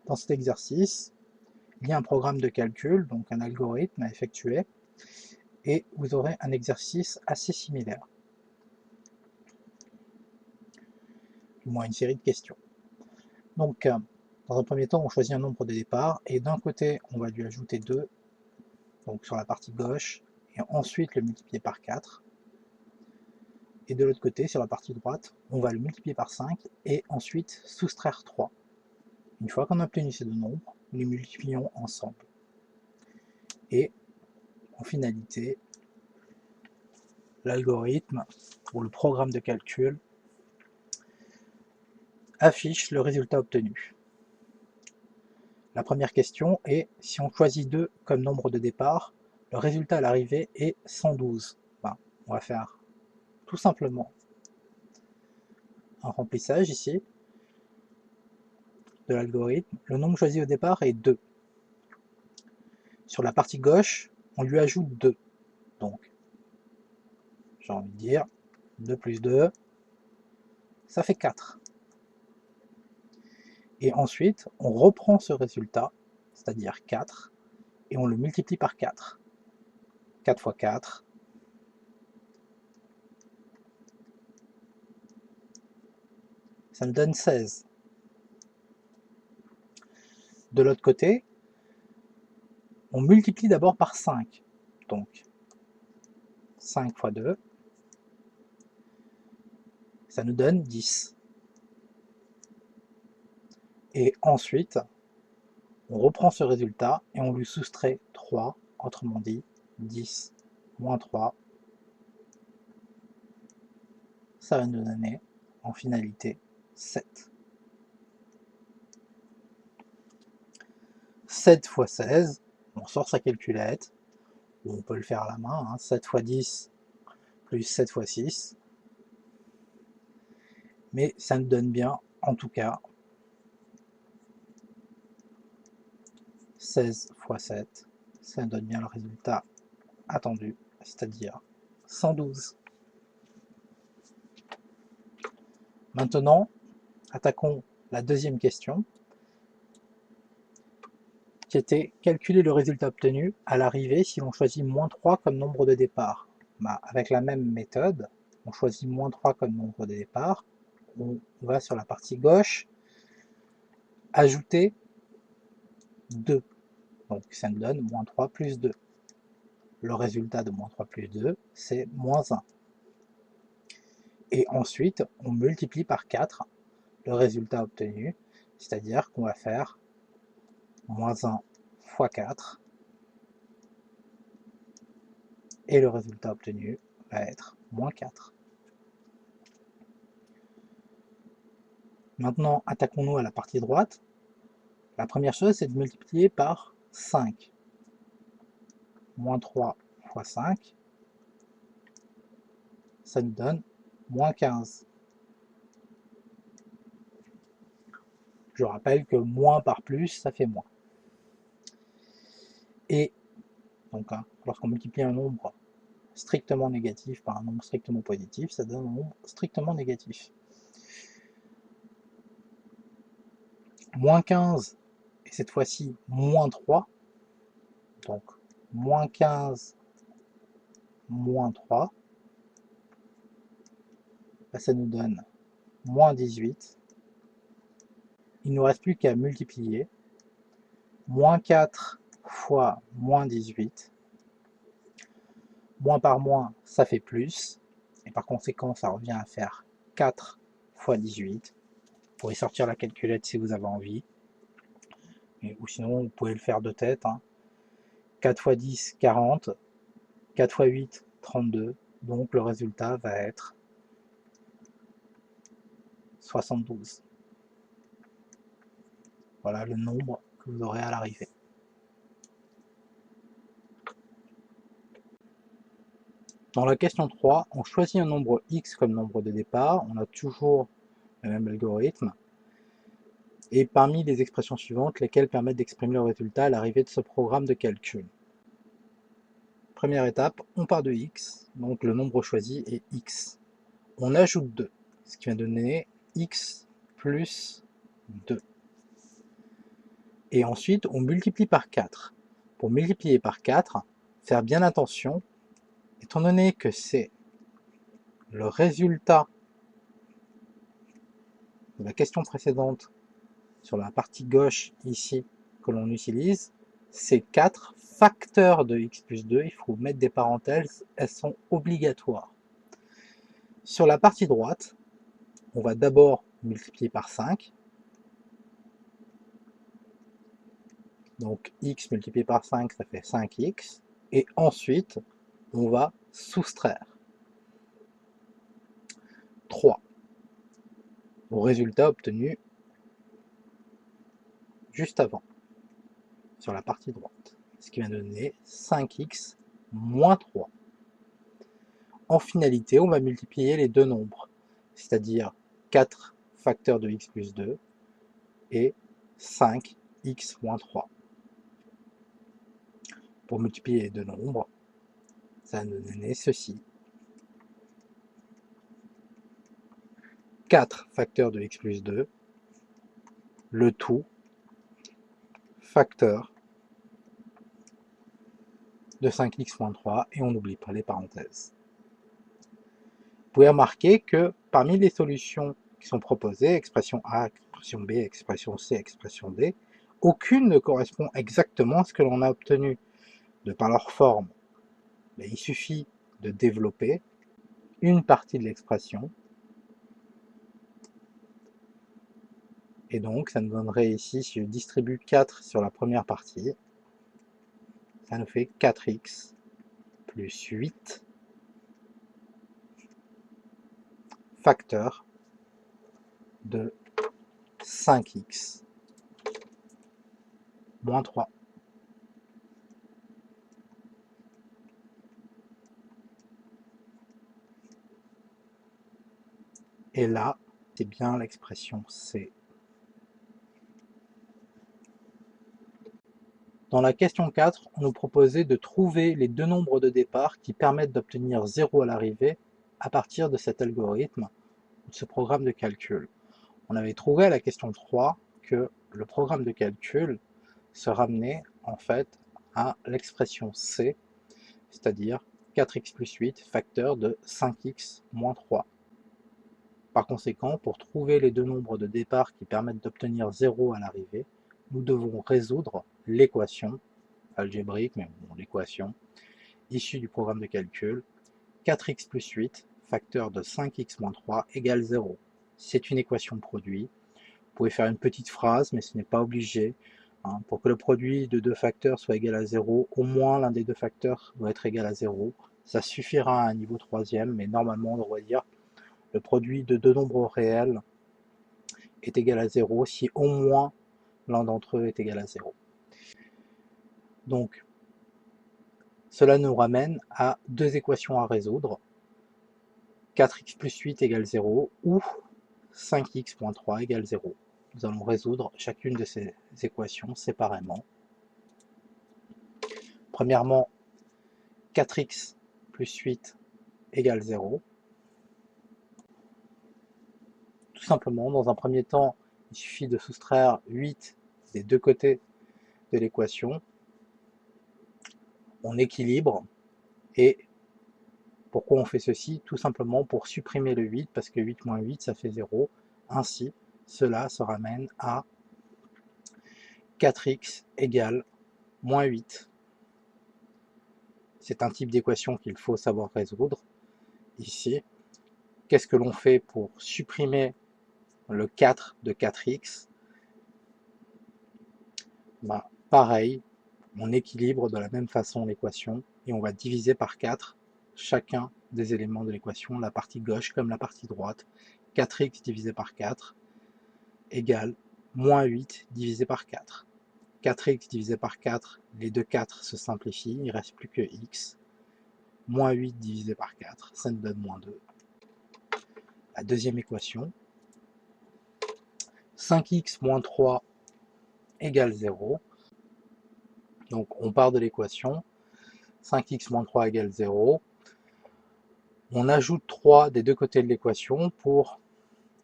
Dans cet exercice, il y a un programme de calcul, donc un algorithme à effectuer, et vous aurez un exercice assez similaire. Du moins une série de questions. Donc, dans un premier temps, on choisit un nombre de départ, et d'un côté, on va lui ajouter 2, donc sur la partie gauche, et ensuite le multiplier par 4. Et de l'autre côté, sur la partie droite, on va le multiplier par 5, et ensuite soustraire 3. Une fois qu'on a obtenu ces deux nombres, nous les multiplions ensemble. Et, en finalité, l'algorithme, ou le programme de calcul, affiche le résultat obtenu. La première question est, si on choisit 2 comme nombre de départ, le résultat à l'arrivée est 112. On va faire tout simplement un remplissage ici de l'algorithme. Le nombre choisi au départ est 2. Sur la partie gauche, on lui ajoute 2. Donc, j'ai envie de dire 2 plus 2, ça fait 4. Et ensuite, on reprend ce résultat, c'est-à-dire 4, et on le multiplie par 4. 4 fois 4, ça me donne 16. De l'autre côté, on multiplie d'abord par 5. Donc, 5 fois 2, ça nous donne 10. Et ensuite, on reprend ce résultat et on lui soustrait 3, autrement dit 10 moins 3. Ça va nous donner en finalité 7. 7 fois 16, on sort sa calculette, ou on peut le faire à la main, 7 fois 10 plus 7 fois 6. Mais ça nous donne bien, en tout cas, 16 fois 7, ça nous donne bien le résultat attendu, c'est-à-dire 112. Maintenant, attaquons la deuxième question, qui était calculer le résultat obtenu à l'arrivée si l'on choisit moins 3 comme nombre de départ. Avec la même méthode, on choisit moins 3 comme nombre de départ, on va sur la partie gauche, ajouter 2. Donc ça nous donne moins 3 plus 2. Le résultat de moins 3 plus 2, c'est moins 1. Et ensuite, on multiplie par 4 le résultat obtenu, c'est-à-dire qu'on va faire moins 1 fois 4, et le résultat obtenu va être moins 4. Maintenant, attaquons-nous à la partie droite. La première chose, c'est de multiplier par 5. Moins 3 fois 5, ça nous donne moins 15. Je rappelle que moins par plus, ça fait moins. Et donc, lorsqu'on multiplie un nombre strictement négatif par un nombre strictement positif, ça donne un nombre strictement négatif. Moins 15, et cette fois-ci moins 3, donc moins 15 moins 3, ça nous donne moins 18. Il ne nous reste plus qu'à multiplier. Moins 4 fois moins 18. Moins par moins, ça fait plus. Et par conséquent, ça revient à faire 4 fois 18. Vous pourrez sortir la calculette si vous avez envie. Ou sinon, vous pouvez le faire de tête. 4 fois 10, 40. 4 fois 8, 32. Donc le résultat va être 72. Voilà le nombre que vous aurez à l'arrivée. Dans la question 3, on choisit un nombre x comme nombre de départ. On a toujours le même algorithme. Et parmi les expressions suivantes, lesquelles permettent d'exprimer le résultat à l'arrivée de ce programme de calcul. Première étape, on part de x, donc le nombre choisi est x. On ajoute 2, ce qui va donner x plus 2. Et ensuite, on multiplie par 4. Pour multiplier par 4, faire bien attention, étant donné que c'est le résultat de la question précédente sur la partie gauche ici que l'on utilise, c'est 4 facteurs de x plus 2, il faut mettre des parenthèses, elles sont obligatoires. Sur la partie droite, on va d'abord multiplier par 5, donc x multiplié par 5, ça fait 5x, et ensuite, on va soustraire 3 au résultat obtenu juste avant, sur la partie droite, ce qui va donner 5x moins 3. En finalité, on va multiplier les deux nombres, c'est-à-dire 4 facteurs de x plus 2 et 5x moins 3. Pour multiplier les deux nombres, ça va nous donner ceci. 4 facteurs de x plus 2, le tout facteur de 5x moins 3, et on n'oublie pas les parenthèses. Vous pouvez remarquer que parmi les solutions qui sont proposées, expression A, expression B, expression C, expression D, aucune ne correspond exactement à ce que l'on a obtenu. De par leur forme, il suffit de développer une partie de l'expression, et donc ça nous donnerait ici, si je distribue 4 sur la première partie, ça nous fait 4x plus 8 facteur de 5x moins 3. Et là, c'est bien l'expression C. Dans la question 4, on nous proposait de trouver les deux nombres de départ qui permettent d'obtenir 0 à l'arrivée à partir de cet algorithme, de ce programme de calcul. On avait trouvé à la question 3 que le programme de calcul se ramenait en fait à l'expression C, c'est-à-dire 4x plus 8 facteur de 5x moins 3. Par conséquent, pour trouver les deux nombres de départ qui permettent d'obtenir 0 à l'arrivée, nous devons résoudre l'équation algébrique, mais bon, l'équation issue du programme de calcul 4x plus 8 facteur de 5x moins 3 égale 0. C'est une équation de produit. Vous pouvez faire une petite phrase, mais ce n'est pas obligé. Pour que le produit de deux facteurs soit égal à 0, au moins l'un des deux facteurs doit être égal à 0. Ça suffira à un niveau troisième, mais normalement on devrait dire le produit de deux nombres réels est égal à 0 si au moins l'un d'entre eux est égal à 0. Donc, cela nous ramène à deux équations à résoudre. 4x plus 8 égale 0 ou 5x moins 3 égale 0. Nous allons résoudre chacune de ces équations séparément. Premièrement, 4x plus 8 égale 0. Tout simplement, dans un premier temps, il suffit de soustraire 8 des deux côtés de l'équation. On équilibre, et pourquoi on fait ceci? Tout simplement pour supprimer le 8, parce que 8 moins 8, ça fait 0. Ainsi, cela se ramène à 4x égale moins 8. C'est un type d'équation qu'il faut savoir résoudre. Ici, qu'est-ce que l'on fait pour supprimer le 4 de 4x? Pareil, on équilibre de la même façon l'équation et on va diviser par 4 chacun des éléments de l'équation, la partie gauche comme la partie droite. 4x divisé par 4 égale moins 8 divisé par 4. 4x divisé par 4, les deux 4 se simplifient, il ne reste plus que x. Moins 8 divisé par 4, ça nous donne moins 2. La deuxième équation, 5x moins 3 égale 0. Donc on part de l'équation, 5x moins 3 égale 0. On ajoute 3 des deux côtés de l'équation pour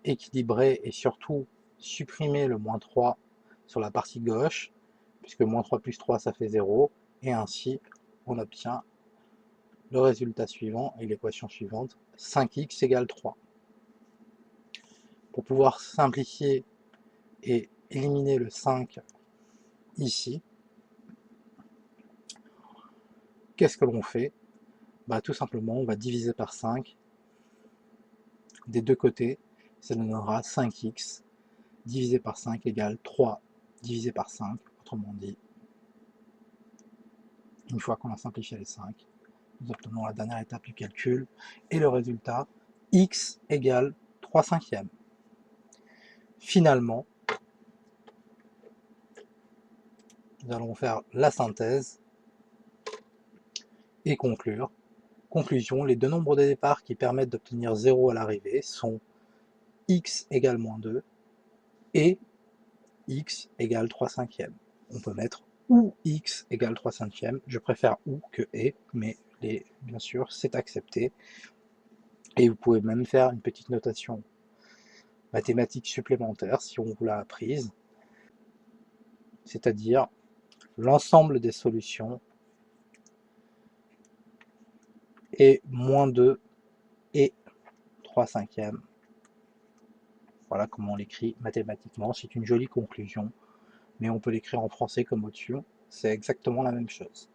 équilibrer et surtout supprimer le moins 3 sur la partie gauche, puisque moins 3 plus 3 ça fait 0, et ainsi on obtient le résultat suivant et l'équation suivante, 5x égale 3. Pour pouvoir simplifier et éliminer le 5 ici, qu'est-ce que l'on fait? Bah, tout simplement, on va diviser par 5 des deux côtés, ça donnera 5x divisé par 5 égale 3 divisé par 5, autrement dit, une fois qu'on a simplifié les 5, nous obtenons la dernière étape du calcul, et le résultat, x égale 3 cinquièmes. Finalement, nous allons faire la synthèse et conclure. Conclusion, les deux nombres de départ qui permettent d'obtenir 0 à l'arrivée sont x égale moins 2 et x égale 3 cinquièmes. On peut mettre ou x égale 3 cinquièmes, je préfère ou que et, mais bien sûr c'est accepté. Et vous pouvez même faire une petite notation mathématique supplémentaire si on vous l'a apprise, c'est-à-dire l'ensemble des solutions est moins 2 et 3 cinquièmes. Voilà comment on l'écrit mathématiquement, c'est une jolie conclusion, mais on peut l'écrire en français comme au-dessus, c'est exactement la même chose.